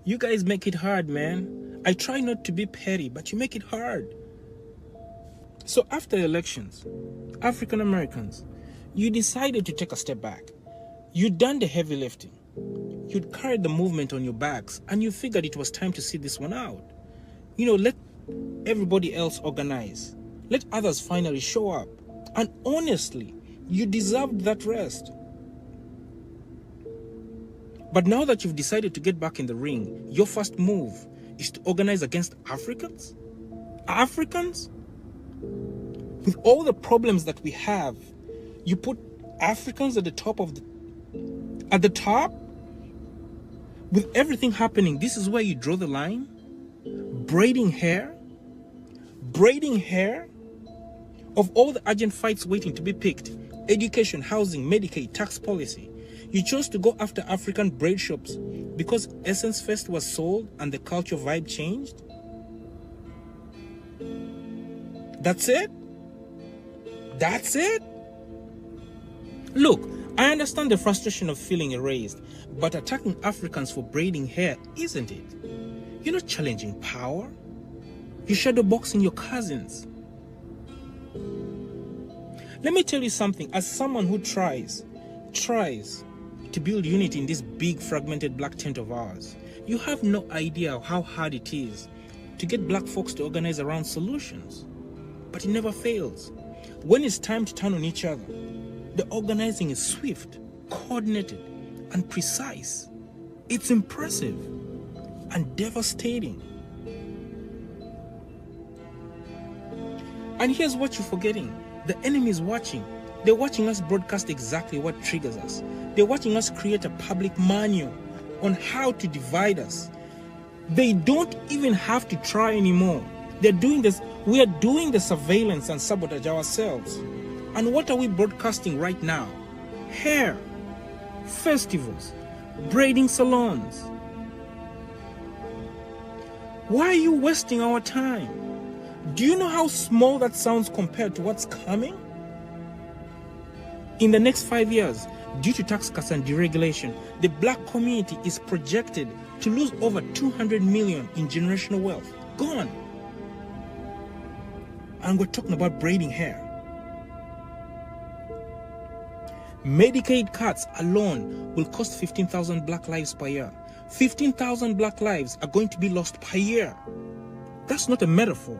You guys make it hard, man. I try not to be petty, but you make it hard. So after elections, African Americans, you decided to take a step back. You'd done the heavy lifting. You'd carried the movement on your backs, and you figured it was time to see this one out. Let everybody else organize. Let others finally show up. And honestly, you deserved that rest. But now that you've decided to get back in the ring, your first move is to organize against Africans? Africans? With all the problems that we have, you put Africans at the top? With everything happening, this is where you draw the line? Braiding hair? Of all the urgent fights waiting to be picked, education, housing, Medicaid, tax policy, you chose to go after African braid shops because Essence Fest was sold and the culture vibe changed? That's it? Look, I understand the frustration of feeling erased, but attacking Africans for braiding hair, isn't it? You're not challenging power. You're shadowboxing your cousins. Let me tell you something, as someone who tries to build unity in this big fragmented black tent of ours, you have no idea how hard it is to get black folks to organize around solutions. But it never fails. When it's time to turn on each other, the organizing is swift, coordinated, and precise. It's impressive and devastating. And here's what you're forgetting. The enemy is watching. They're watching us broadcast exactly what triggers us. They're watching us create a public manual on how to divide us. They don't even have to try anymore. They're doing this. We are doing the surveillance and sabotage ourselves. And what are we broadcasting right now? Hair, festivals, braiding salons. Why are you wasting our time? Do you know how small that sounds compared to what's coming? In the next 5 years, due to tax cuts and deregulation, the black community is projected to lose over 200 million in generational wealth. Gone. And we're talking about braiding hair. Medicaid cuts alone will cost 15,000 black lives per year. 15,000 black lives are going to be lost per year. That's not a metaphor.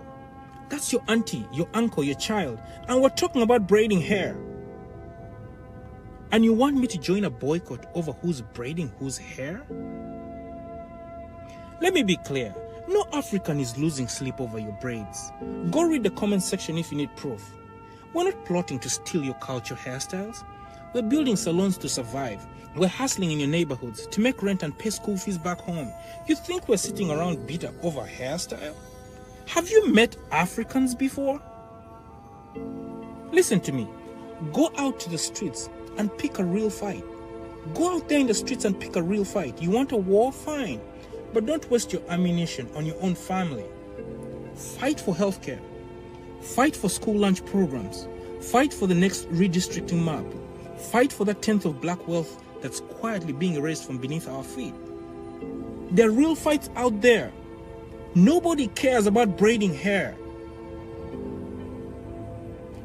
That's your auntie, your uncle, your child. And we're talking about braiding hair. And you want me to join a boycott over who's braiding whose hair? Let me be clear. No African is losing sleep over your braids. Go read the comment section if you need proof. We're not plotting to steal your culture hairstyles. We're building salons to survive. We're hustling in your neighborhoods to make rent and pay school fees back home. You think we're sitting around bitter over hairstyle? Have you met Africans before? Listen to me. Go out to the streets and pick a real fight. Go out there in the streets and pick a real fight. You want a war? Fine. But don't waste your ammunition on your own family. Fight for healthcare. Fight for school lunch programs. Fight for the next redistricting map. Fight for that tenth of black wealth that's quietly being erased from beneath our feet. There are real fights out there. Nobody cares about braiding hair.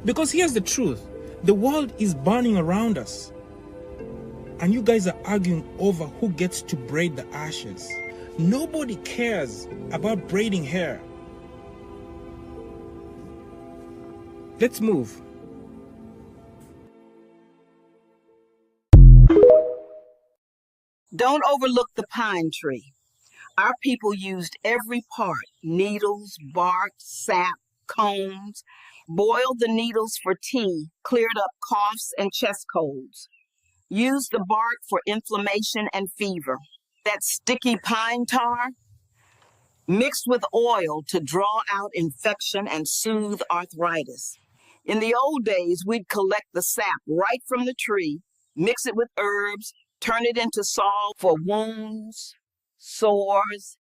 Because here's the truth. The world is burning around us. And you guys are arguing over who gets to braid the ashes. Nobody cares about braiding hair. Let's move. Don't overlook the pine tree. Our people used every part, needles, bark, sap, combs, boiled the needles for tea, cleared up coughs and chest colds, used the bark for inflammation and fever. That sticky pine tar, mixed with oil to draw out infection and soothe arthritis. In the old days, we'd collect the sap right from the tree, mix it with herbs, turn it into salve for wounds, sores,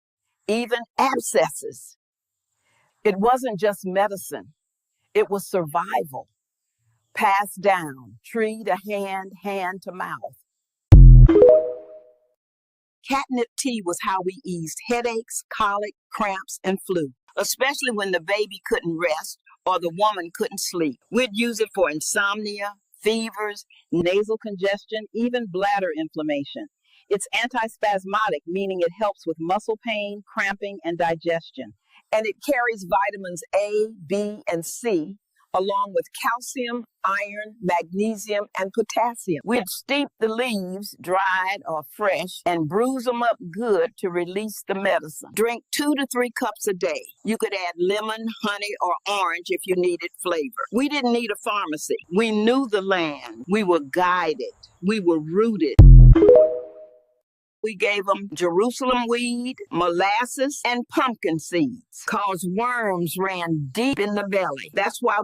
even abscesses. It wasn't just medicine. It was survival, passed down, tree to hand, hand to mouth. Catnip tea was how we eased headaches, colic, cramps, and flu, especially when the baby couldn't rest or the woman couldn't sleep. We'd use it for insomnia, fevers, nasal congestion, even bladder inflammation. It's antispasmodic, meaning it helps with muscle pain, cramping, and digestion. And it carries vitamins A, B, and C, along with calcium, iron, magnesium, and potassium. We'd steep the leaves, dried or fresh, and bruise them up good to release the medicine. Drink 2 to 3 cups a day. You could add lemon, honey, or orange if you needed flavor. We didn't need a pharmacy. We knew the land. We were guided. We were rooted. We gave them Jerusalem weed, molasses, and pumpkin seeds, cause worms ran deep in the belly. That's why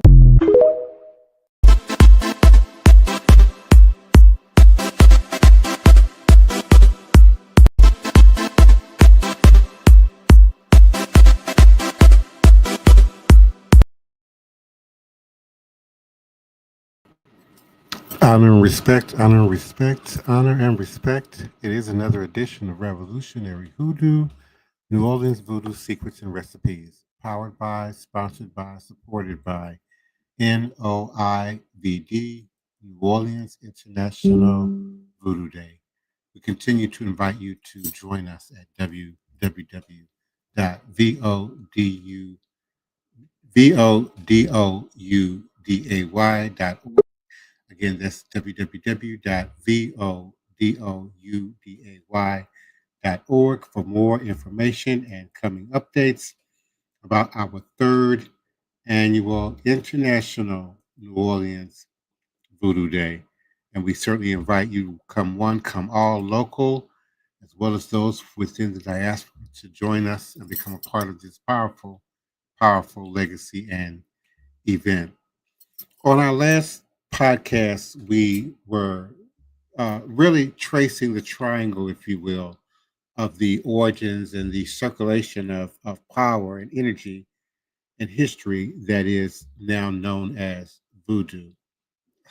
Honor and respect, honor and respect, honor and respect. It is another edition of Revolutionary Hoodoo, New Orleans Voodoo Secrets and Recipes, powered by, sponsored by, supported by NOIVD, New Orleans International Voodoo Day. We continue to invite you to join us at www.vodouday.org. Again, that's www.vodouday.org for more information and coming updates about our third annual International New Orleans Voodoo Day. And we certainly invite you to come one, come all, local, as well as those within the diaspora to join us and become a part of this powerful, powerful legacy and event. On our last podcast, we were really tracing the triangle, if you will, of the origins and the circulation of power and energy and history that is now known as voodoo,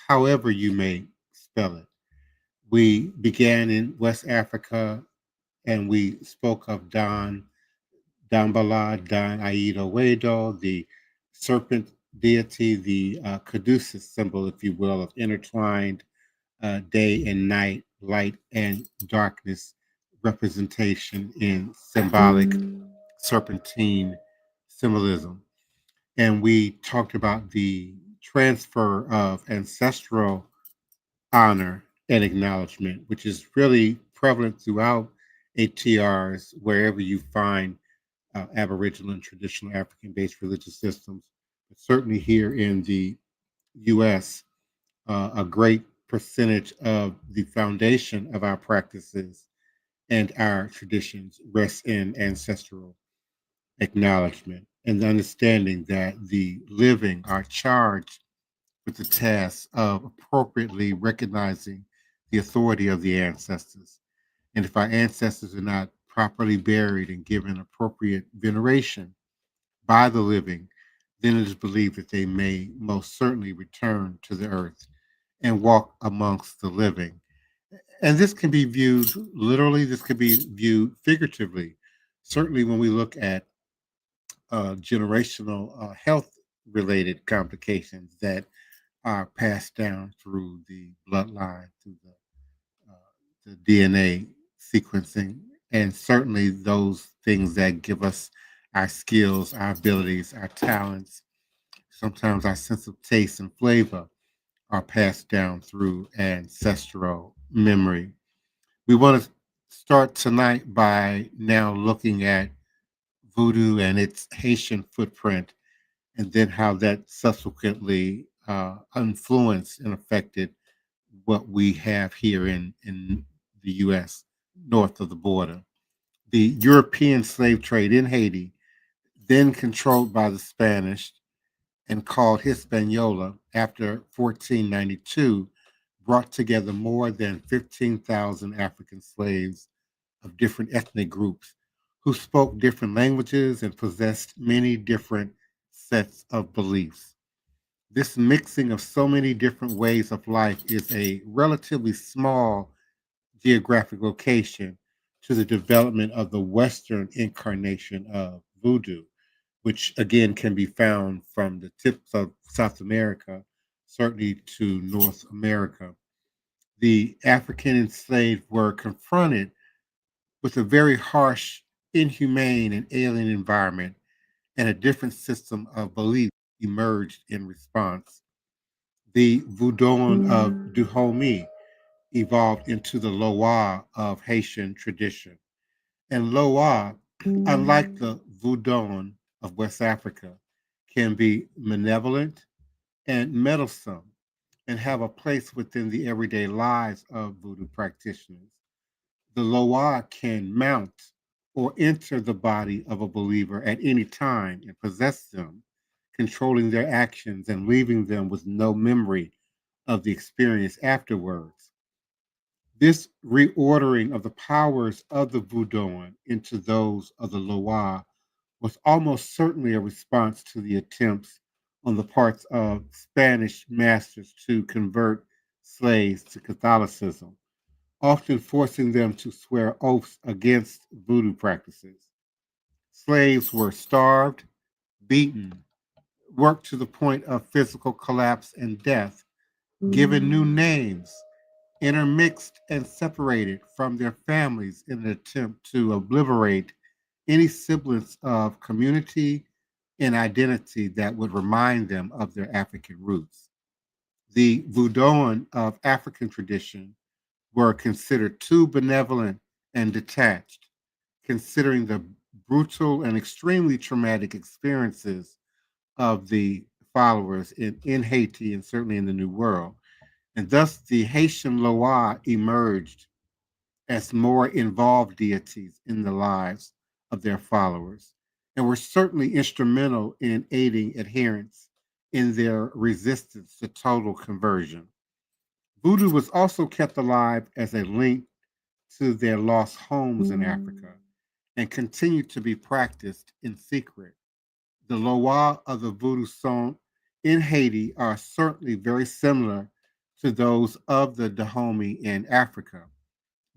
however you may spell it. We began in West Africa and we spoke of Don Bala, Don AYIBOBO, the serpent deity, the caduceus symbol, if you will, of intertwined day and night, light and darkness representation in symbolic serpentine symbolism. And we talked about the transfer of ancestral honor and acknowledgement, which is really prevalent throughout ATRs, wherever you find Aboriginal and traditional African-based religious systems. But certainly here in the U.S., a great percentage of the foundation of our practices and our traditions rests in ancestral acknowledgement and the understanding that the living are charged with the task of appropriately recognizing the authority of the ancestors. And if our ancestors are not properly buried and given appropriate veneration by the living, then it is believed that they may most certainly return to the earth and walk amongst the living. And this can be viewed literally, this can be viewed figuratively. Certainly when we look at generational health-related complications that are passed down through the bloodline, through the DNA sequencing, and certainly those things that give us our skills, our abilities, our talents, sometimes our sense of taste and flavor are passed down through ancestral memory. We want to start tonight by now looking at voodoo and its Haitian footprint, and then how that subsequently influenced and affected what we have here in the U.S. north of the border. The European slave trade in Haiti, then controlled by the Spanish and called Hispaniola after 1492, brought together more than 15,000 African slaves of different ethnic groups who spoke different languages and possessed many different sets of beliefs. This mixing of so many different ways of life is a relatively small geographic location to the development of the Western incarnation of voodoo, which again can be found from the tips of South America, certainly to North America. The African enslaved were confronted with a very harsh, inhumane, and alien environment, and a different system of belief emerged in response. The Voodoo of Dahomey evolved into the Loa of Haitian tradition. And Loa, unlike the Voodoo of West Africa, can be malevolent and meddlesome and have a place within the everyday lives of voodoo practitioners. The Loa can mount or enter the body of a believer at any time and possess them, controlling their actions and leaving them with no memory of the experience afterwards. This reordering of the powers of the Voodoo into those of the Loa was almost certainly a response to the attempts on the parts of Spanish masters to convert slaves to Catholicism, often forcing them to swear oaths against voodoo practices. Slaves were starved, beaten, worked to the point of physical collapse and death, given new names, intermixed and separated from their families in an attempt to obliterate any semblance of community and identity that would remind them of their African roots. The Voodoo of African tradition were considered too benevolent and detached, considering the brutal and extremely traumatic experiences of the followers in Haiti and certainly in the New World. And thus the Haitian Loa emerged as more involved deities in the lives of their followers and were certainly instrumental in aiding adherents in their resistance to total conversion. Voodoo was also kept alive as a link to their lost homes in Africa and continued to be practiced in secret. The Loa of the Voodoo song in Haiti are certainly very similar to those of the Dahomey in Africa,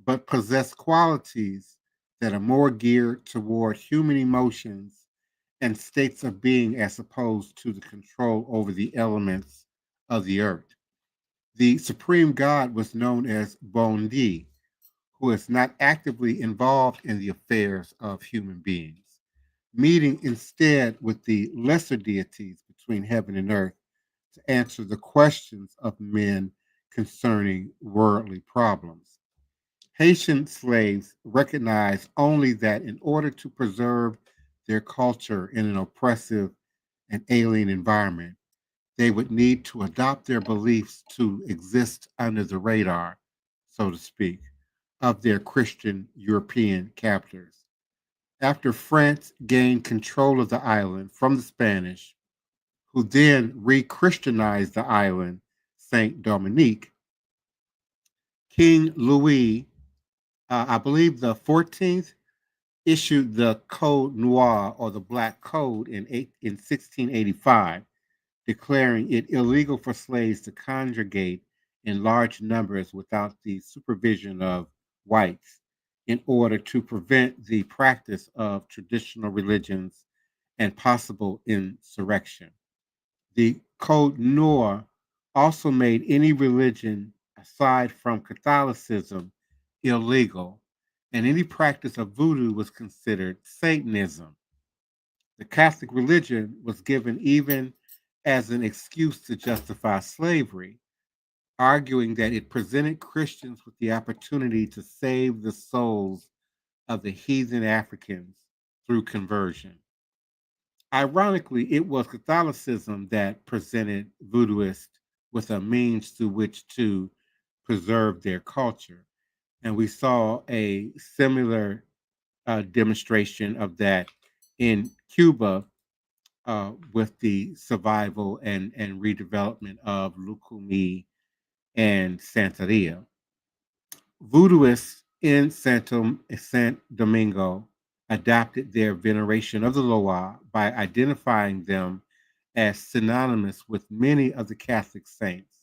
but possess qualities that are more geared toward human emotions and states of being as opposed to the control over the elements of the earth. The supreme god was known as Bondi, who is not actively involved in the affairs of human beings, meeting instead with the lesser deities between heaven and earth to answer the questions of men concerning worldly problems. Haitian slaves recognized only that in order to preserve their culture in an oppressive and alien environment, they would need to adopt their beliefs to exist under the radar, so to speak, of their Christian European captors. After France gained control of the island from the Spanish, who then re Christianized the island, Saint Dominique, King Louis, I believe the 14th, issued the Code Noir or the Black Code in 1685, declaring it illegal for slaves to congregate in large numbers without the supervision of whites in order to prevent the practice of traditional religions and possible insurrection. The Code Noir also made any religion aside from Catholicism illegal, and any practice of voodoo was considered Satanism. The Catholic religion was given even as an excuse to justify slavery, arguing that it presented Christians with the opportunity to save the souls of the heathen Africans through conversion. Ironically, it was Catholicism that presented voodooists with a means through which to preserve their culture. And we saw a similar demonstration of that in Cuba with the survival and redevelopment of Lucumi and Santeria. Voodooists in Saint Domingo adopted their veneration of the Loa by identifying them as synonymous with many of the Catholic saints.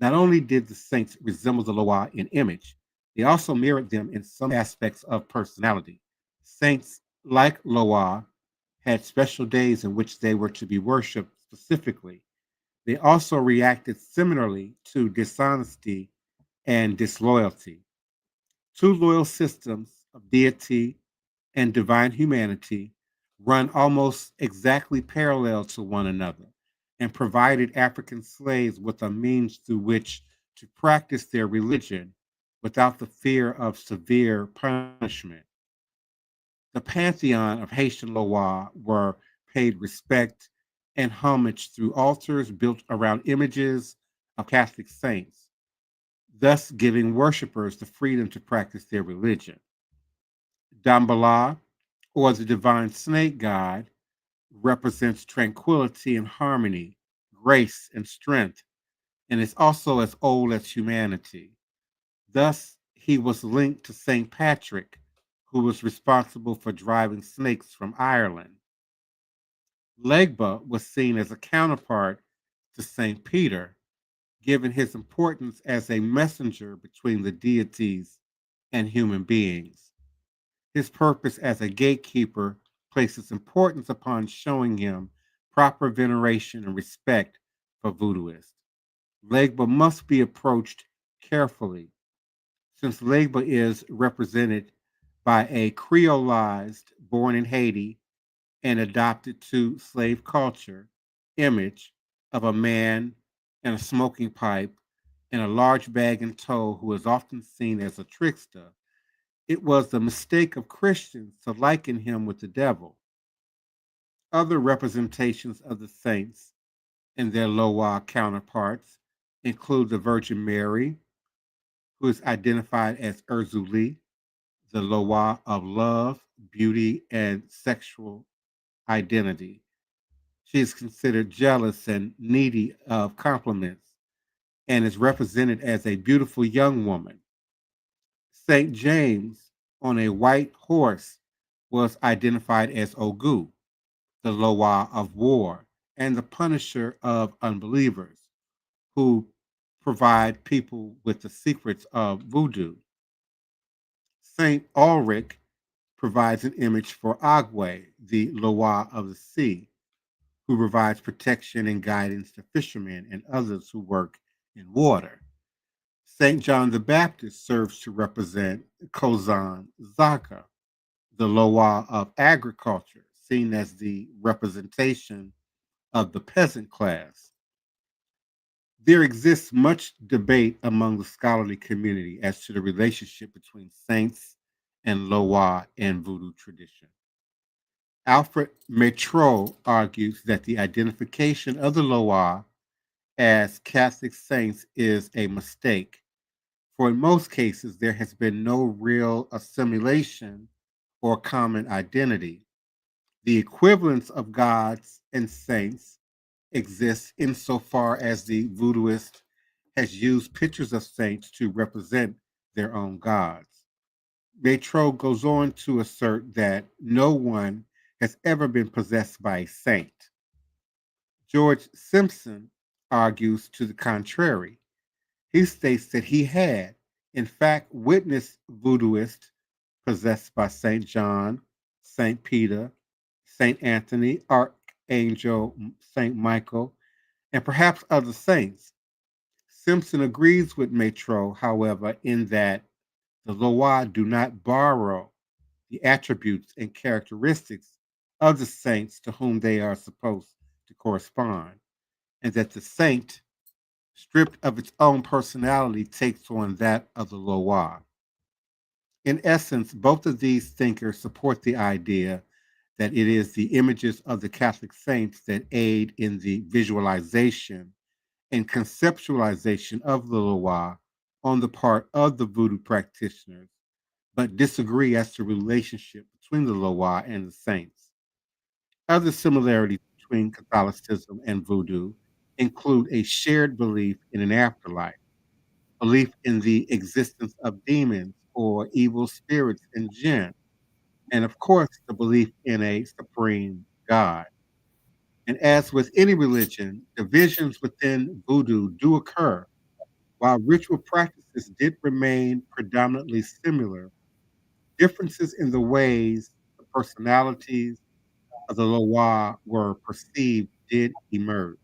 Not only did the saints resemble the Loa in image, they also mirrored them in some aspects of personality. Saints, like Loa, had special days in which they were to be worshipped specifically. They also reacted similarly to dishonesty and disloyalty. Two loyal systems of deity and divine humanity run almost exactly parallel to one another and provided African slaves with a means through which to practice their religion without the fear of severe punishment. The pantheon of Haitian Loa were paid respect and homage through altars built around images of Catholic saints, thus giving worshippers the freedom to practice their religion. Dambala, or the divine snake god, represents tranquility and harmony, grace and strength, and is also as old as humanity. Thus, he was linked to St. Patrick, who was responsible for driving snakes from Ireland. Legba was seen as a counterpart to St. Peter, given his importance as a messenger between the deities and human beings. His purpose as a gatekeeper places importance upon showing him proper veneration and respect for voodooists. Legba must be approached carefully, since Legba is represented by a creolized, born in Haiti and adopted to slave culture image of a man and a smoking pipe and a large bag in tow who is often seen as a trickster. It was the mistake of Christians to liken him with the devil. Other representations of the saints and their Loa counterparts include the Virgin Mary, who is identified as Urzuli, the Loa of love, beauty, and sexual identity. She is considered jealous and needy of compliments and is represented as a beautiful young woman. St. James on a white horse was identified as Ogu, the Loa of war, and the punisher of unbelievers who provide people with the secrets of voodoo. St. Ulrich provides an image for Agwe, the Loa of the sea, who provides protection and guidance to fishermen and others who work in water. St. John the Baptist serves to represent Kozan Zaka, the Loa of agriculture, seen as the representation of the peasant class. There exists much debate among the scholarly community as to the relationship between saints and Loa in voodoo tradition. Alfred Metro argues that the identification of the Loa as Catholic saints is a mistake, for in most cases there has been no real assimilation or common identity. The equivalence of gods and saints exists insofar as the voodooist has used pictures of saints to represent their own gods. Metro goes on to assert that no one has ever been possessed by a saint. George Simpson argues to the contrary. He states that he had, in fact, witnessed voodooists possessed by St. John, St. Peter, St. Anthony, Archangel St. Michael, and perhaps other saints. Simpson agrees with Metro, however, in that the Loa do not borrow the attributes and characteristics of the saints to whom they are supposed to correspond, and that the saint, stripped of its own personality, takes on that of the Loa. In essence, both of these thinkers support the idea that it is the images of the Catholic saints that aid in the visualization and conceptualization of the Loa on the part of the voodoo practitioners, but disagree as to the relationship between the Loa and the saints. Other similarities between Catholicism and voodoo include a shared belief in an afterlife, belief in the existence of demons or evil spirits and jinn, and of course, the belief in a supreme God. And as with any religion, divisions within voodoo do occur, While ritual practices did remain predominantly similar, differences in the ways the personalities of the Loa were perceived did emerge.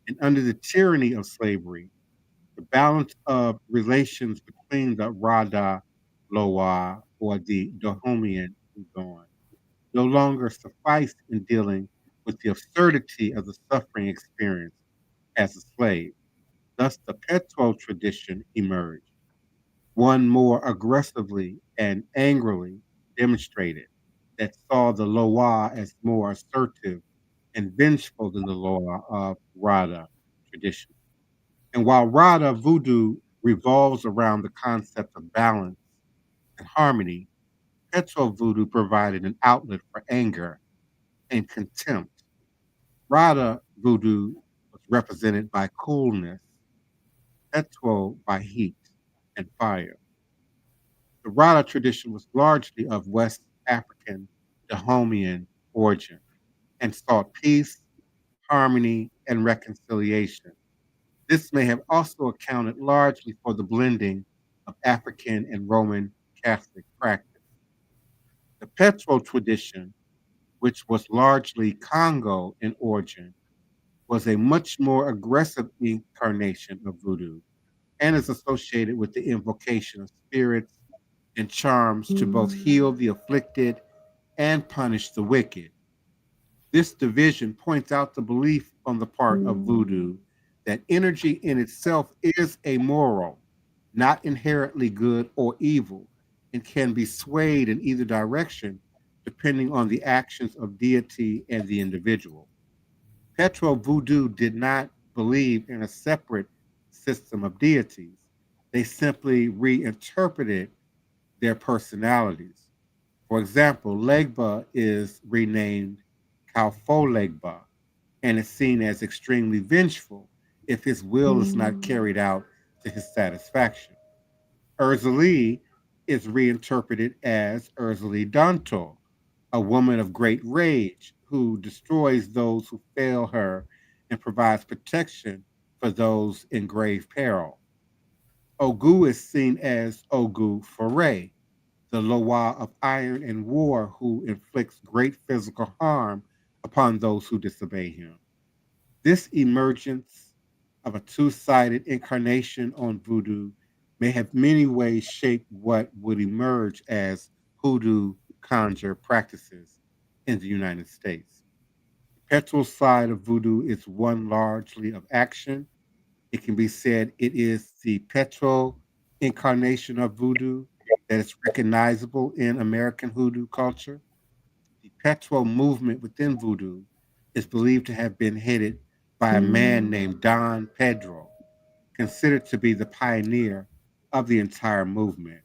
And under the tyranny of slavery, the balance of relations between the Rada Loa or the Dahomian Udon no longer sufficed in dealing with the absurdity of the suffering experienced as a slave. Thus, the Petro tradition emerged, one more aggressively and angrily demonstrated, that saw the Loa as more assertive and vengeful than the Loa of Rada tradition. And while Rada voodoo revolves around the concept of balance and harmony, Petro voodoo provided an outlet for anger and contempt. Rada voodoo was represented by coolness, Petro by heat and fire. The Rada tradition was largely of West African Dahomian origin and sought peace, harmony, and reconciliation. This may have also accounted largely for the blending of African and Roman Catholic practice. The Petro tradition, which was largely Congo in origin, was a much more aggressive incarnation of voodoo and is associated with the invocation of spirits and charms to both heal the afflicted and punish the wicked. This division points out the belief on the part of voodoo that energy in itself is amoral, not inherently good or evil, and can be swayed in either direction depending on the actions of deity and the individual. Petro voodoo did not believe in a separate system of deities. They simply reinterpreted their personalities. For example, Legba is renamed Kaufo Legba and is seen as extremely vengeful if his will is not carried out to his satisfaction. Urzali is reinterpreted as Urzali Danto, a woman of great rage who destroys those who fail her and provides protection for those in grave peril. Ogu is seen as Ogu Foray, the Loa of iron and war who inflicts great physical harm upon those who disobey him. This emergence of a two-sided incarnation on voodoo may have many ways shaped what would emerge as hoodoo conjure practices in the United States. The petrol side of voodoo is one largely of action. It can be said it is the petrol incarnation of voodoo that is recognizable in American hoodoo culture. The petrol movement within voodoo is believed to have been headed by a man named Don Pedro, considered to be the pioneer of the entire movement.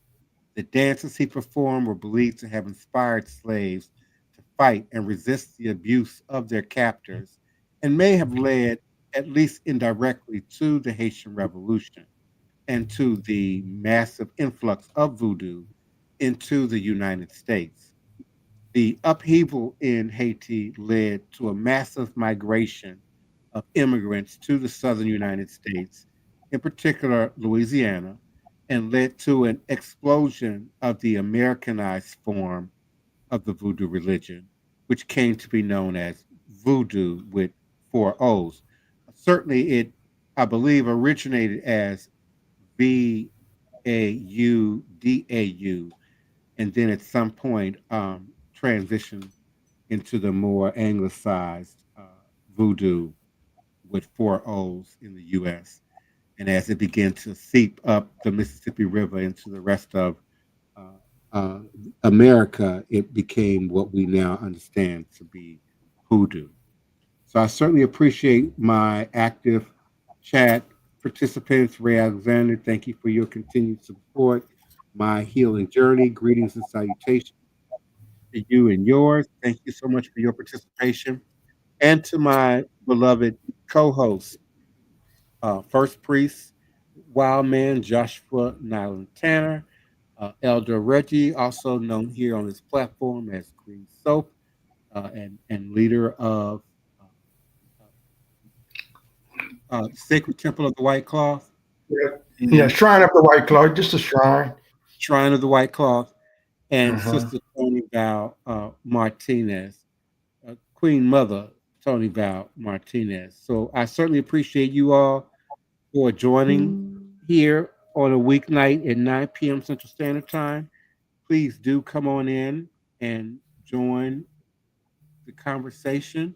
The dances he performed were believed to have inspired slaves to fight and resist the abuse of their captors and may have led, at least indirectly, to the Haitian Revolution and to the massive influx of voodoo into the United States. The upheaval in Haiti led to a massive migration of immigrants to the southern United States, in particular Louisiana, and led to an explosion of the Americanized form of the voodoo religion, which came to be known as voodoo with four O's. Certainly, it, I believe, originated as VAUDAU, and then at some point transitioned into the more anglicized voodoo with four O's in the U.S. And as it began to seep up the Mississippi River into the rest of uh, uh, America, it became what we now understand to be hoodoo. So I certainly appreciate my active chat participants. Ray Alexander, thank you for your continued support. My healing journey, greetings and salutations to you and yours. Thank you so much for your participation. And to my beloved co host, First Priest, Wild Man Joshua Nylan Tanner, Elder Reggie, also known here on this platform as Green Soap, and leader of Sacred Temple of the White Cloth. Yeah, Shrine of the White Cloth, just a shrine. Shrine of the White Cloth, and Uh-huh. Sister Toni Martinez, Queen Mother Toni Martinez. So I certainly appreciate you all for joining here on a weeknight at 9 p.m. Central Standard Time. Please do come on in and join the conversation.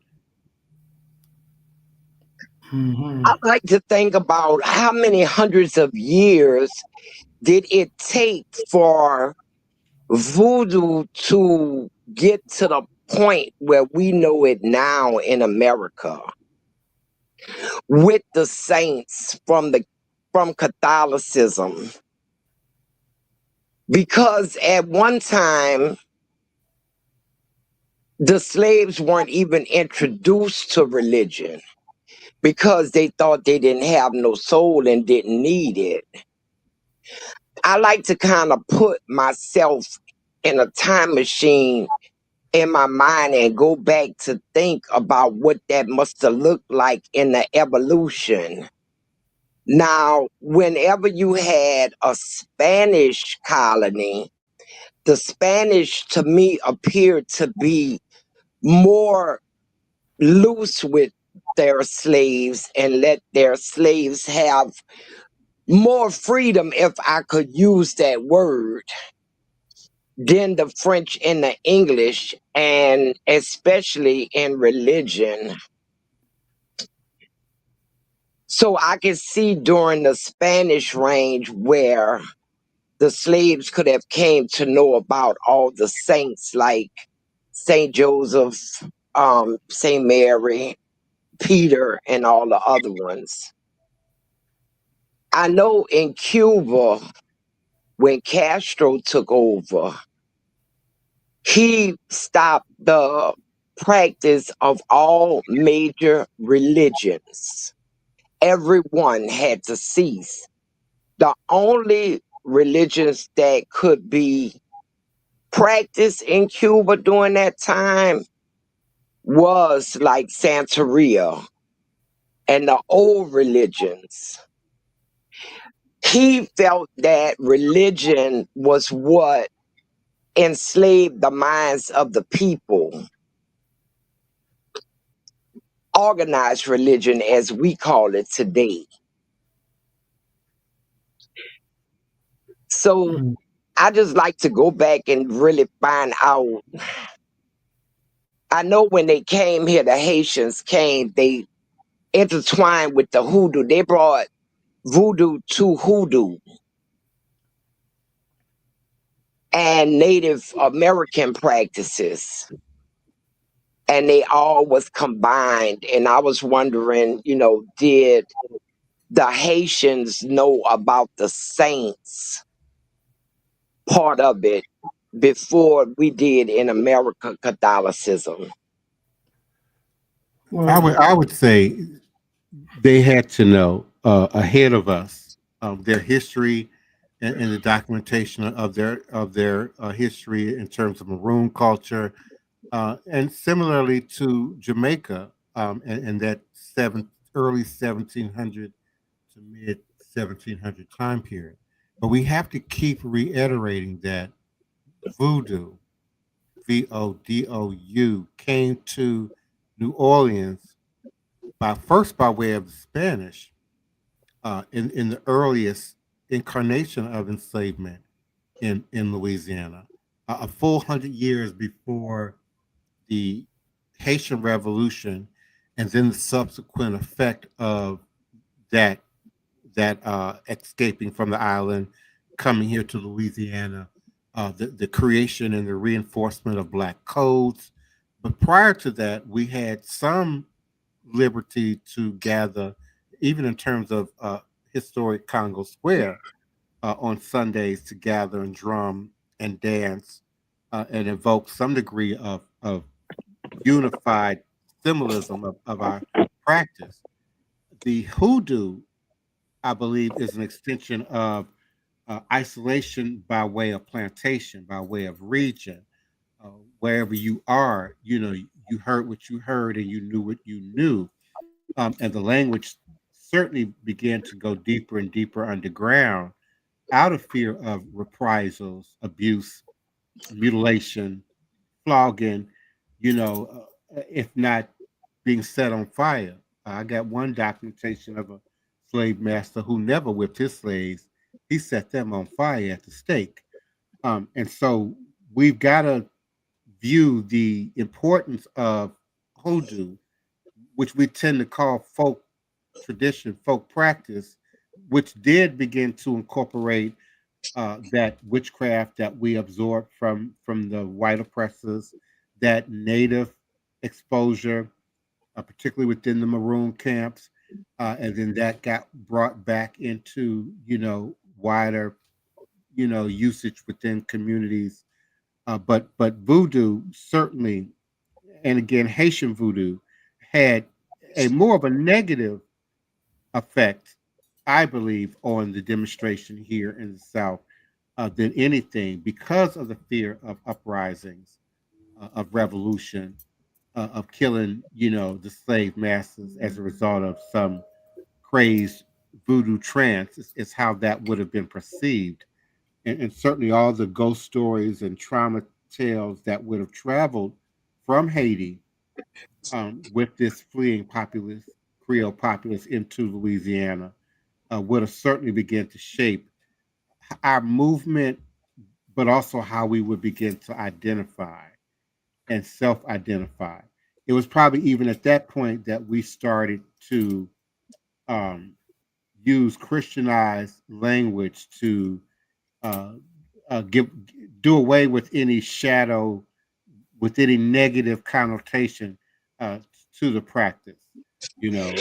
Mm-hmm. I like to think about how many hundreds of years did it take for voodoo to get to the point where we know it now in America with the saints from Catholicism. Because at one time the slaves weren't even introduced to religion because they thought they didn't have no soul and didn't need it. I like to kind of put myself in a time machine in my mind and go back to think about what that must have looked like in the evolution. Now, whenever you had a Spanish colony, the Spanish to me appeared to be more loose with their slaves and let their slaves have more freedom, if I could use that word, than the French and the English, and especially in religion. So I can see during the Spanish range where the slaves could have came to know about all the saints like Saint Joseph, Saint Mary, Peter, and all the other ones. I know in Cuba, when Castro took over, he stopped the practice of all major religions. Everyone had to cease. The only religions that could be practiced in Cuba during that time was like Santeria and the old religions. He felt that religion was what enslaved the minds of the people. Organized religion, as we call it today. So I just like to go back and really find out. I know when they came here, the Haitians came, they intertwined with the hoodoo. They brought voodoo to hoodoo and Native American practices. And they all was combined. And I was wondering, did the Haitians know about the saints part of it before we did in America Catholicism? Well, I would say they had to know ahead of us their history and the documentation of their history in terms of maroon culture, and similarly to Jamaica and that early 1700 to mid 1700 time period. But we have to keep reiterating that voodoo, VODOU, came to New Orleans by way of the Spanish in the earliest incarnation of enslavement in Louisiana, a full 100 years before the Haitian Revolution, and then the subsequent effect of that escaping from the island, coming here to Louisiana, the creation and the reinforcement of black codes. But prior to that, we had some liberty to gather, even in terms of historic Congo Square on Sundays, to gather and drum and dance and evoke some degree of unified symbolism of our practice. The hoodoo, I believe, is an extension of isolation by way of plantation, by way of region. Wherever you are, you heard what you heard and you knew what you knew. And the language certainly began to go deeper and deeper underground out of fear of reprisals, abuse, mutilation, flogging, if not being set on fire. I got one documentation of a slave master who never whipped his slaves. He set them on fire at the stake. And so we've got to view the importance of hoodoo, which we tend to call folk tradition, folk practice, which did begin to incorporate that witchcraft that we absorbed from the white oppressors, that native exposure, particularly within the maroon camps, and then that got brought back into wider usage within communities. But voodoo certainly, and again Haitian voodoo, had a more of a negative effect, I believe, on the demonstration here in the South than anything, because of the fear of uprisings, of revolution, of killing, the slave masters as a result of some crazed voodoo trance. Is how that would have been perceived, and certainly all the ghost stories and trauma tales that would have traveled from Haiti with this fleeing populace, Creole populace, into Louisiana would have certainly begun to shape our movement, but also how we would begin to identify and self-identify. It was probably even at that point that we started to um, use Christianized language to uh, give do away with any shadow, with any negative connotation uh, to the practice. You know,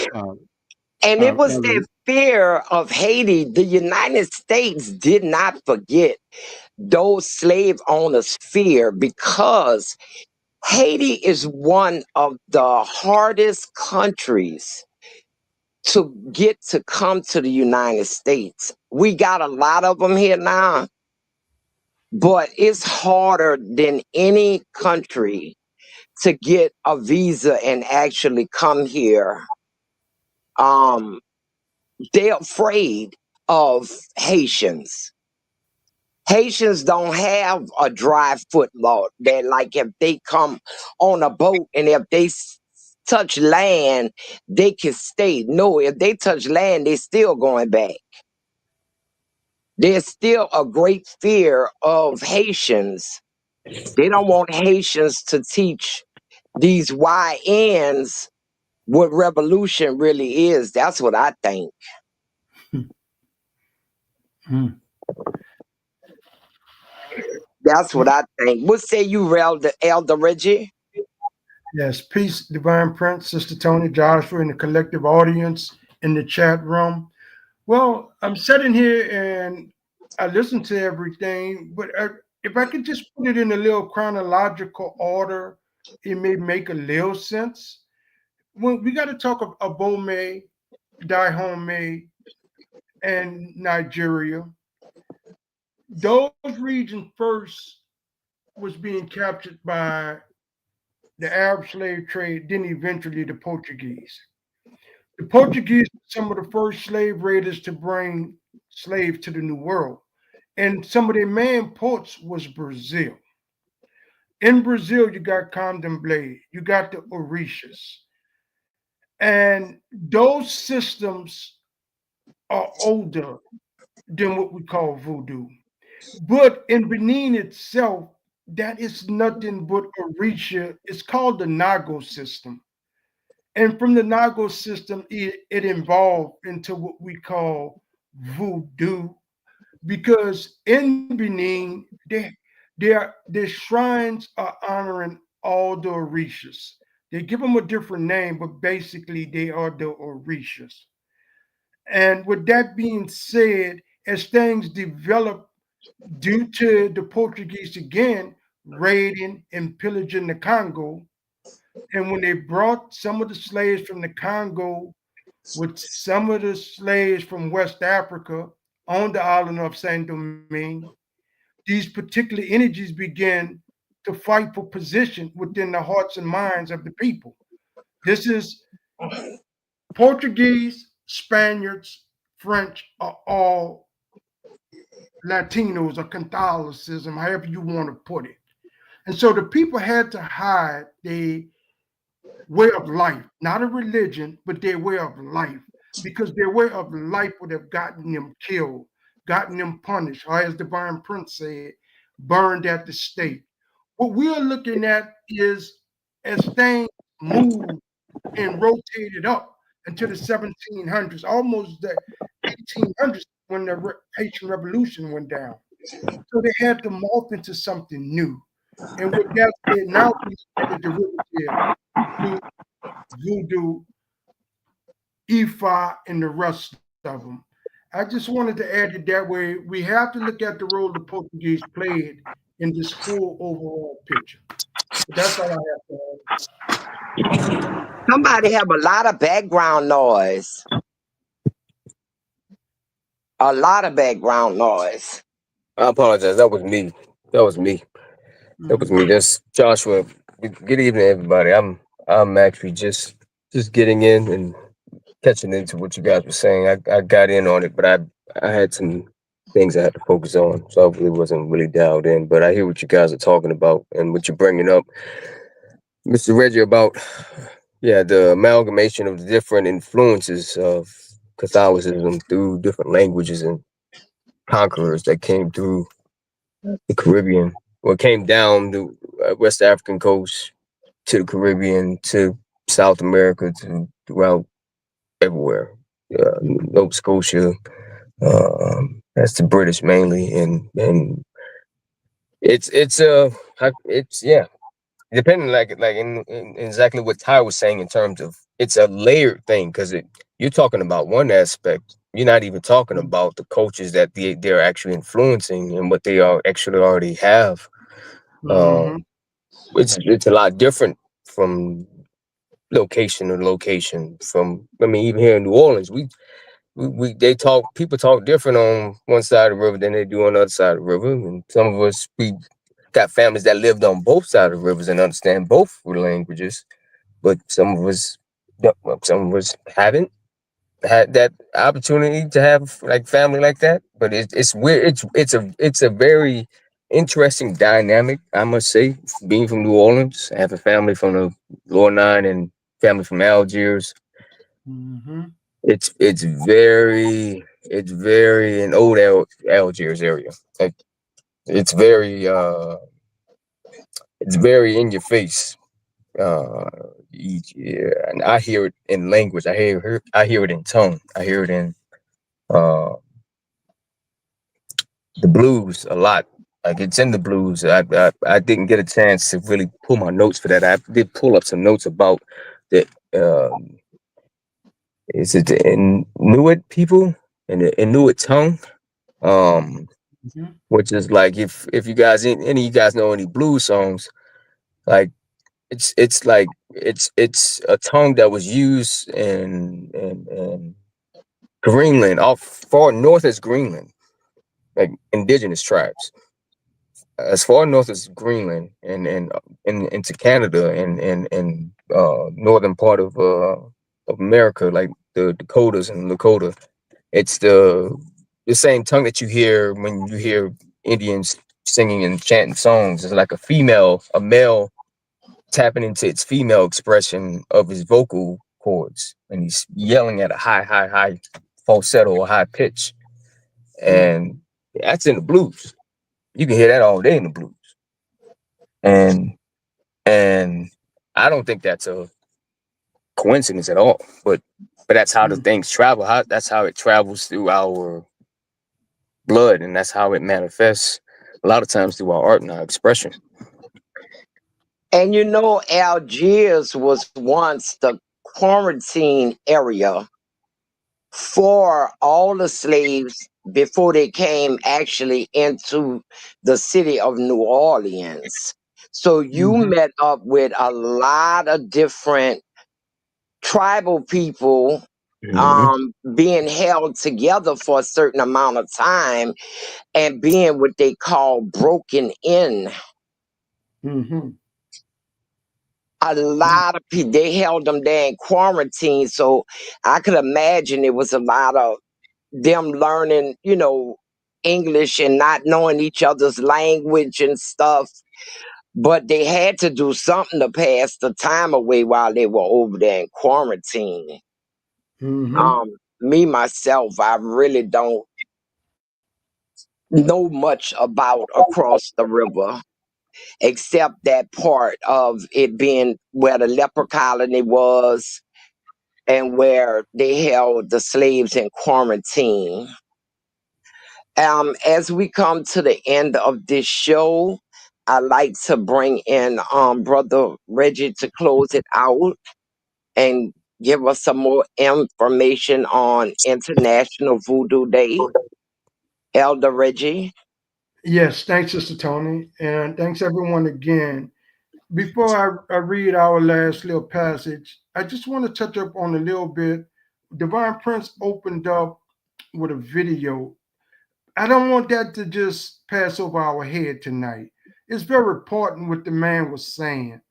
And it was Elder, that fear of Haiti. The United States did not forget those slave owners' fear, because Haiti is one of the hardest countries to get to come to the United States. We got a lot of them here now, but it's harder than any country to get a visa and actually come here. Um, they're afraid of Haitians. Haitians don't have a dry foot law that, like, if they come on a boat and if they touch land, they can stay. No, if they touch land, they're still going back. There's still a great fear of Haitians. They don't want Haitians to teach these YNs what revolution really is. That's what I think. Mm. That's what I think. What say you, Elder Reggie? Yes, peace, Divine Prince, Sister Toni, Joshua, and the collective audience in the chat room. Well, I'm sitting here and I listen to everything, but if I could just put it in a little chronological order, it may make a little sense. When we got to talk of Abome, Dahomey, and Nigeria, those regions first was being captured by the Arab slave trade, then eventually the Portuguese. The Portuguese were some of the first slave raiders to bring slaves to the New World. And some of their main ports was Brazil. In Brazil, you got Candomblé, you got the Orishas. And those systems are older than what we call voodoo. But in Benin itself, that is nothing but Orisha. It's called the Nago system. And from the Nago system, it evolved into what we call voodoo, because in Benin, their shrines are honoring all the Orishas. They give them a different name, but basically they are the Orishas. And with that being said, as things develop due to the Portuguese again raiding and pillaging the Congo, and when they brought some of the slaves from the Congo with some of the slaves from West Africa on the island of Saint Domingue, these particular energies began to fight for position within the hearts and minds of the people. This is Portuguese Spaniards, French are all Latinos or Catholicism, however you want to put it. And so the people had to hide their way of life, not a religion, but their way of life, because their way of life would have gotten them killed, gotten them punished, or as Divine Prince said, burned at the stake. What we're looking at is as things moved and rotated up into the 1700s, almost the 1800s when the Haitian Revolution went down. So they had to morph into something new. And with that said, now we look at the derivative, Voodoo, Ifa, and the rest of them. I just wanted to add it that way. We have to look at the role the Portuguese played in this full overall picture. That's all I have to add. Somebody have a lot of background noise. A lot of background noise. I apologize. That was me. That was me. That's Joshua. Good evening, everybody. I'm actually just getting in and catching into what you guys were saying. I got in on it, but I had some things I had to focus on, so I really wasn't really dialed in. But I hear what you guys are talking about and what you're bringing up, Mr. Reggie, about the amalgamation of the different influences of Catholicism through different languages and conquerors that came through the Caribbean, or came down the West African coast to the Caribbean, to South America, to throughout everywhere. Nova Scotia, that's the British mainly, and it's depending like in exactly what Ty was saying in terms of it's a layered thing, because you're talking about one aspect. You're not even talking about the cultures that they're actually influencing and what they are actually already have. It's a lot different from location to location. Even here in New Orleans, people talk different on one side of the river than they do on the other side of the river. And some of us, we got families that lived on both sides of the rivers and understand both languages, but some of us haven't had that opportunity to have like family like that. But it's weird. It's a very interesting dynamic, I must say. Being from New Orleans, having family from the Lower Nine and family from Algiers, it's very in old Algiers area. Like it's very in your face. And I hear it in language. I hear it in tone. I hear it in the blues a lot. Like it's in the blues. I didn't get a chance to really pull my notes for that. I did pull up some notes about the is it the Inuit people and the Inuit tongue, which is like if you guys any of you guys know any blues songs, like it's like it's a tongue that was used in Greenland, off far north as Greenland, like indigenous tribes. As far north as Greenland and into Canada and northern part of America, like the Dakotas and Lakota, it's the same tongue that you hear when you hear Indians singing and chanting songs. It's like a male tapping into its female expression of his vocal cords, and he's yelling at a high falsetto or high pitch, and that's in the blues. You can hear that all day in the blues, and I don't think that's a coincidence at all. But that's how the things travel. That's how it travels through our blood, and that's how it manifests a lot of times through our art and our expression. And you know, Algiers was once the quarantine area for all the slaves before they came actually into the city of New Orleans. So you met up with a lot of different tribal people being held together for a certain amount of time and being what they call broken in. a lot of people, they held them there in quarantine. So I could imagine it was a lot of them learning, English and not knowing each other's language and stuff. But they had to do something to pass the time away while they were over there in quarantine. Mm-hmm. Me, myself, I really don't know much about across the river, except that part of it being where the leper colony was and where they held the slaves in quarantine. As we come to the end of this show, I like to bring in Brother Reggie to close it out and give us some more information on International Voodoo Day. Elder Reggie. Yes, thanks, Sister Toni, and thanks everyone again. Before I read our last little passage, I just want to touch up on a little bit. Divine Prince opened up with a video. I don't want that to just pass over our head tonight. It's very important what the man was saying.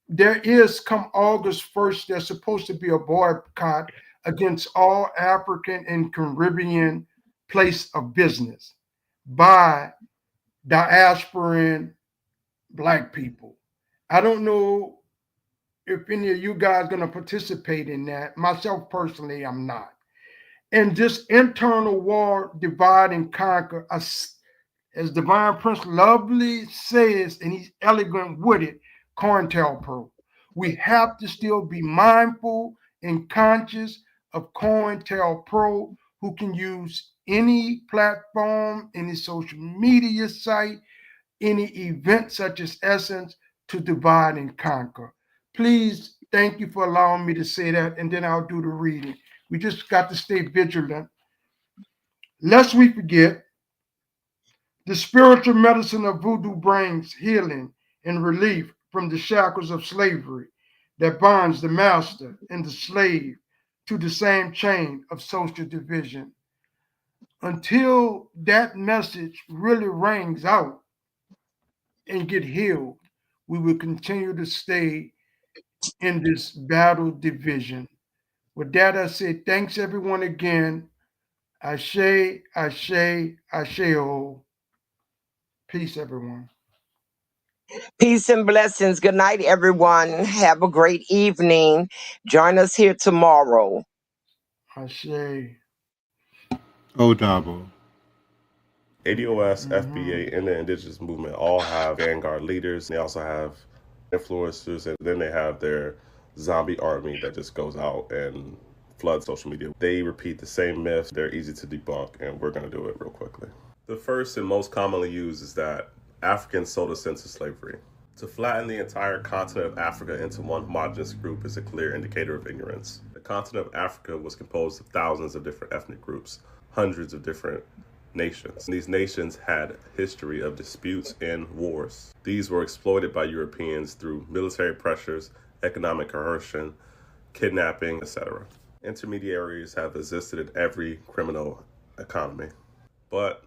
There is, come August 1st, there's supposed to be a boycott against all African and Caribbean place of business by diasporan Black people. I don't know if any of you guys going to participate in that. Myself personally, I'm not. And this internal war, divide and conquer, as Divine Prince lovely says, and he's elegant with it, COINTELPRO. We have to still be mindful and conscious of COINTELPRO, who can use any platform, any social media site, any event such as Essence to divide and conquer. Please, thank you for allowing me to say that, and then I'll do the reading. We just got to stay vigilant. Lest we forget, the spiritual medicine of voodoo brings healing and relief from the shackles of slavery that binds the master and the slave to the same chain of social division. Until that message really rings out and get healed, we will continue to stay in this battle division. With that, I say thanks everyone again. Ashe, Ashe, Asheo. Peace, everyone. Peace and blessings. Good night, everyone. Have a great evening. Join us here tomorrow. Ashe. Odabo. ADOS, FBA, and the indigenous movement all have vanguard leaders. They also have influencers, and then they have their zombie army that just goes out and floods social media. They repeat the same myths. They're easy to debunk, and we're going to do it real quickly. The first and most commonly used is that Africans sold us into slavery. To flatten the entire continent of Africa into one homogenous group is a clear indicator of ignorance. The continent of Africa was composed of thousands of different ethnic groups, hundreds of different nations. These nations had a history of disputes and wars. These were exploited by Europeans through military pressures, economic coercion, kidnapping, etc. Intermediaries have existed in every criminal economy. But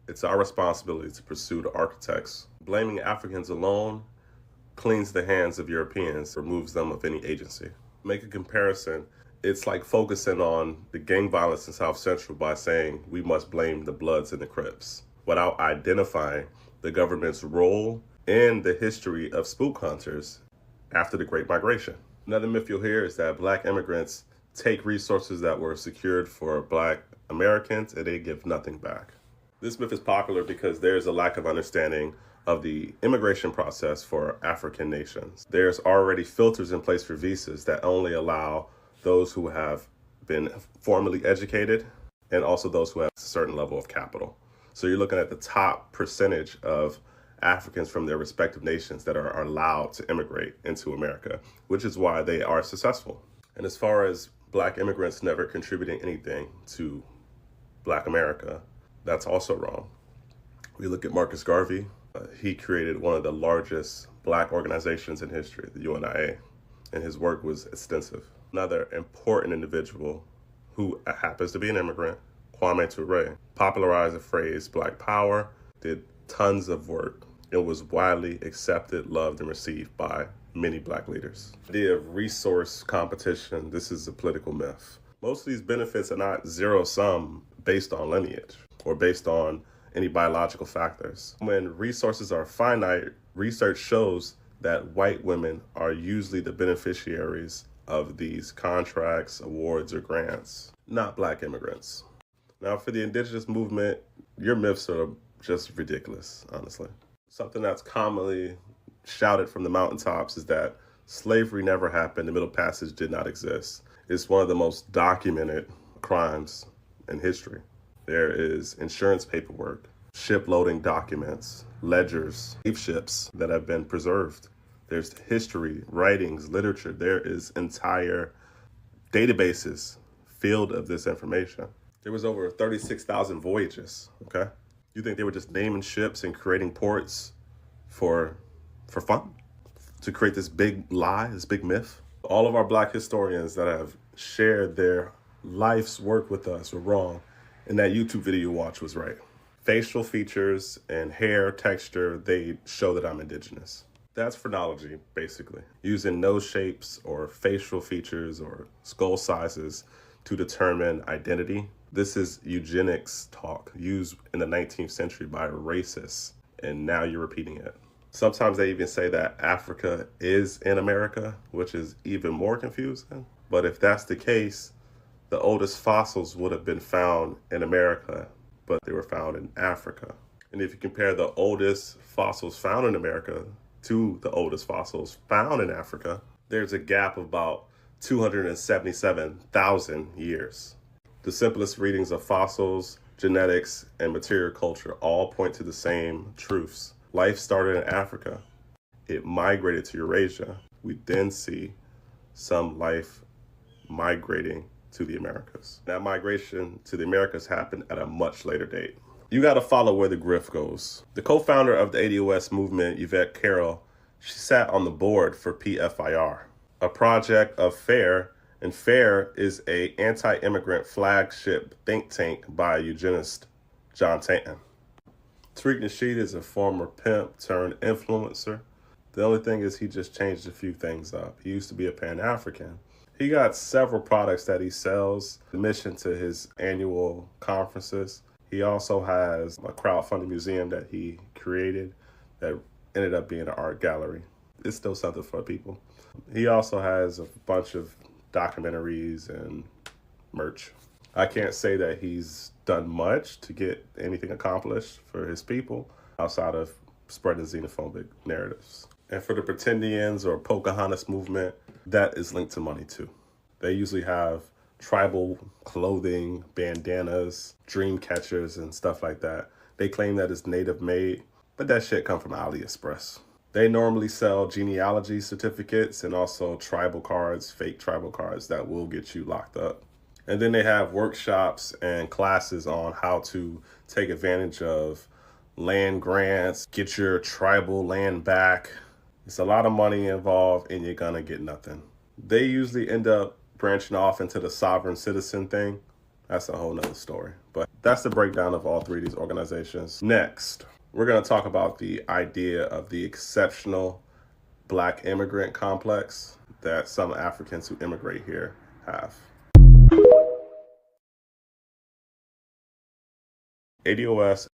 it's our responsibility to pursue the architects. Blaming Africans alone cleans the hands of Europeans, removes them of any agency. Make a comparison. It's like focusing on the gang violence in South Central by saying we must blame the Bloods and the Crips without identifying the government's role in the history of spook hunters after the Great Migration. Another myth you'll hear is that Black immigrants take resources that were secured for Black Americans and they give nothing back. This myth is popular because there's a lack of understanding of the immigration process for African nations. There's already filters in place for visas that only allow those who have been formally educated and also those who have a certain level of capital. So you're looking at the top percentage of Africans from their respective nations that are allowed to immigrate into America, which is why they are successful. And as far as Black immigrants never contributing anything to Black America, that's also wrong. We look at Marcus Garvey. He created one of the largest Black organizations in history, the UNIA, and his work was extensive. Another important individual who happens to be an immigrant, Kwame Ture, popularized the phrase Black Power, did tons of work. It was widely accepted, loved, and received by many black leaders. The idea of resource competition, this is a political myth. Most of these benefits are not zero sum based on lineage or based on any biological factors. When resources are finite, research shows that white women are usually the beneficiaries of these contracts, awards, or grants, not black immigrants. Now, for the indigenous movement, your myths are just ridiculous, honestly. Something that's commonly shouted from the mountaintops is that slavery never happened, the Middle Passage did not exist. It's one of the most documented crimes in history. There is insurance paperwork, ship loading documents, ledgers, slave ships that have been preserved. There's history, writings, literature. There is entire databases filled of this information. There was over 36,000 voyages, okay? You think they were just naming ships and creating ports for fun? To create this big lie, this big myth? All of our black historians that have shared their life's work with us were wrong, and that YouTube video you watched was right. Facial features and hair texture, they show that I'm indigenous. That's phrenology, basically. Using nose shapes or facial features or skull sizes to determine identity. This is eugenics talk used in the 19th century by racists, and now you're repeating it. Sometimes they even say that Africa is in America, which is even more confusing. But if that's the case, the oldest fossils would have been found in America, but they were found in Africa. And if you compare the oldest fossils found in America to the oldest fossils found in Africa, there's a gap of about 277,000 years. The simplest readings of fossils, genetics, and material culture all point to the same truths. Life started in Africa. It migrated to Eurasia. We then see some life migrating to the Americas. That migration to the Americas happened at a much later date. You got to follow where the grift goes. The co-founder of the ADOS movement, Yvette Carroll, she sat on the board for PFIR, a project of FAIR, and FAIR is a anti-immigrant flagship think tank by eugenist John Tanton. Tariq Nasheed is a former pimp turned influencer. The only thing is he just changed a few things up. He used to be a Pan-African. He got several products that he sells, admission to his annual conferences. He also has a crowdfunding museum that he created that ended up being an art gallery. It's still something for people. He also has a bunch of documentaries and merch. I can't say that he's done much to get anything accomplished for his people outside of spreading xenophobic narratives. And for the Pretendians or Pocahontas movement, that is linked to money too. They usually have tribal clothing, bandanas, dream catchers, and stuff like that. They claim that it's native made, but that shit come from AliExpress. They normally sell genealogy certificates and also tribal cards, fake tribal cards that will get you locked up. And then they have workshops and classes on how to take advantage of land grants, get your tribal land back. It's a lot of money involved and you're gonna get nothing. They usually end up branching off into the sovereign citizen thing. That's a whole nother story. But that's the breakdown of all three of these organizations. Next, we're gonna talk about the idea of the exceptional Black immigrant complex that some Africans who immigrate here have. ADOS.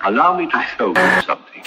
Allow me to show you something.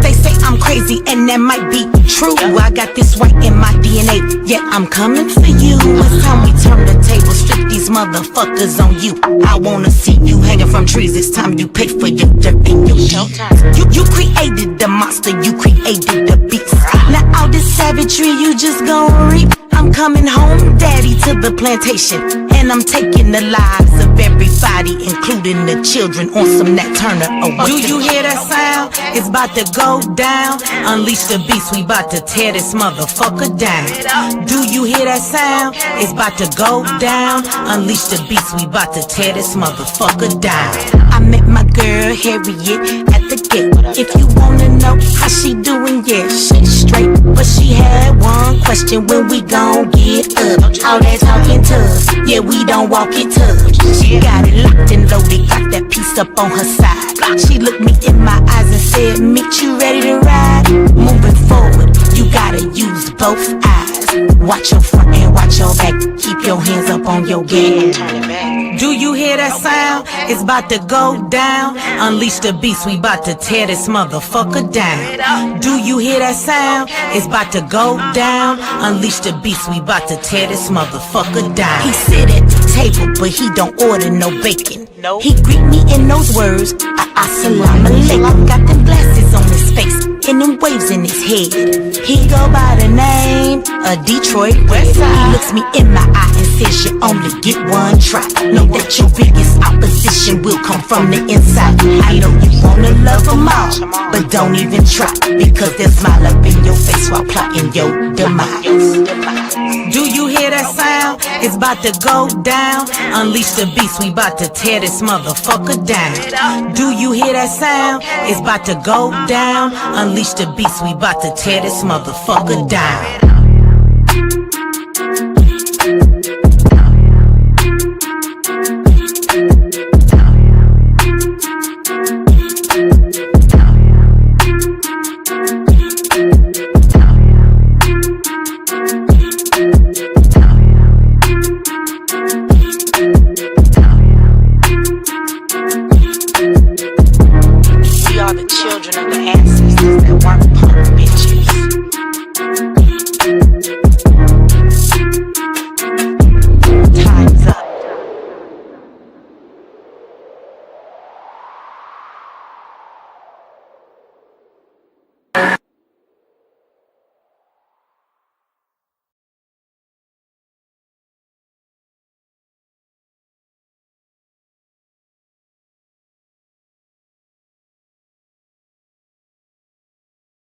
They say I'm crazy and that might be true. I got this white in my DNA, yeah, I'm coming for you. It's time we turn the table, strip these motherfuckers on you. I wanna see you hanging from trees, it's time you pay for your dirt and your showtime. You created the monster, you created the beast. Now all this savagery you just gon' reap. I'm coming home, daddy, to the plantation, and I'm taking the lives of everybody, including the children, on some Nat Turner. Oh, do you hear that sound? It's about to go down. Unleash the beast, we about to tear this motherfucker down. Do you hear that sound? It's about to go down. Unleash the beast, we about to tear this motherfucker down. I met my girl Harriet at the gate. If you wanna know how she doing, yeah, she's straight. But she had one question: when we gon' get up? All that talking tough, yeah, we don't walk it tough. She got it locked and loaded, got that piece up on her side. She looked me in my eyes and said, "Meet you ready to ride?" Moving forward, you gotta use both eyes. Watch your front and watch your back. Keep your hands up on your gas. Do you hear that sound? It's about to go down. Unleash the beast, we about to tear this motherfucker down. Do you hear that sound? It's about to go down. Unleash the beast, we about to tear this motherfucker down. He sit at the table, but he don't order no bacon. He greet me in those words, assalamu alaikum. Got them glasses on his face and them waves in his head. He go by the name of Detroit West. He looks me in my eye and says, "You only get one try. Know that your biggest opposition will come from the inside. I know you wanna love them all, but don't even try, because they'll smile up in your face while plotting your demise." Do you hear that sound? It's about to go down. Unleash the beast, we about to tear this motherfucker down. Do you hear that sound? It's about to go down. Unleash the beast, we about to tear this motherfucker down.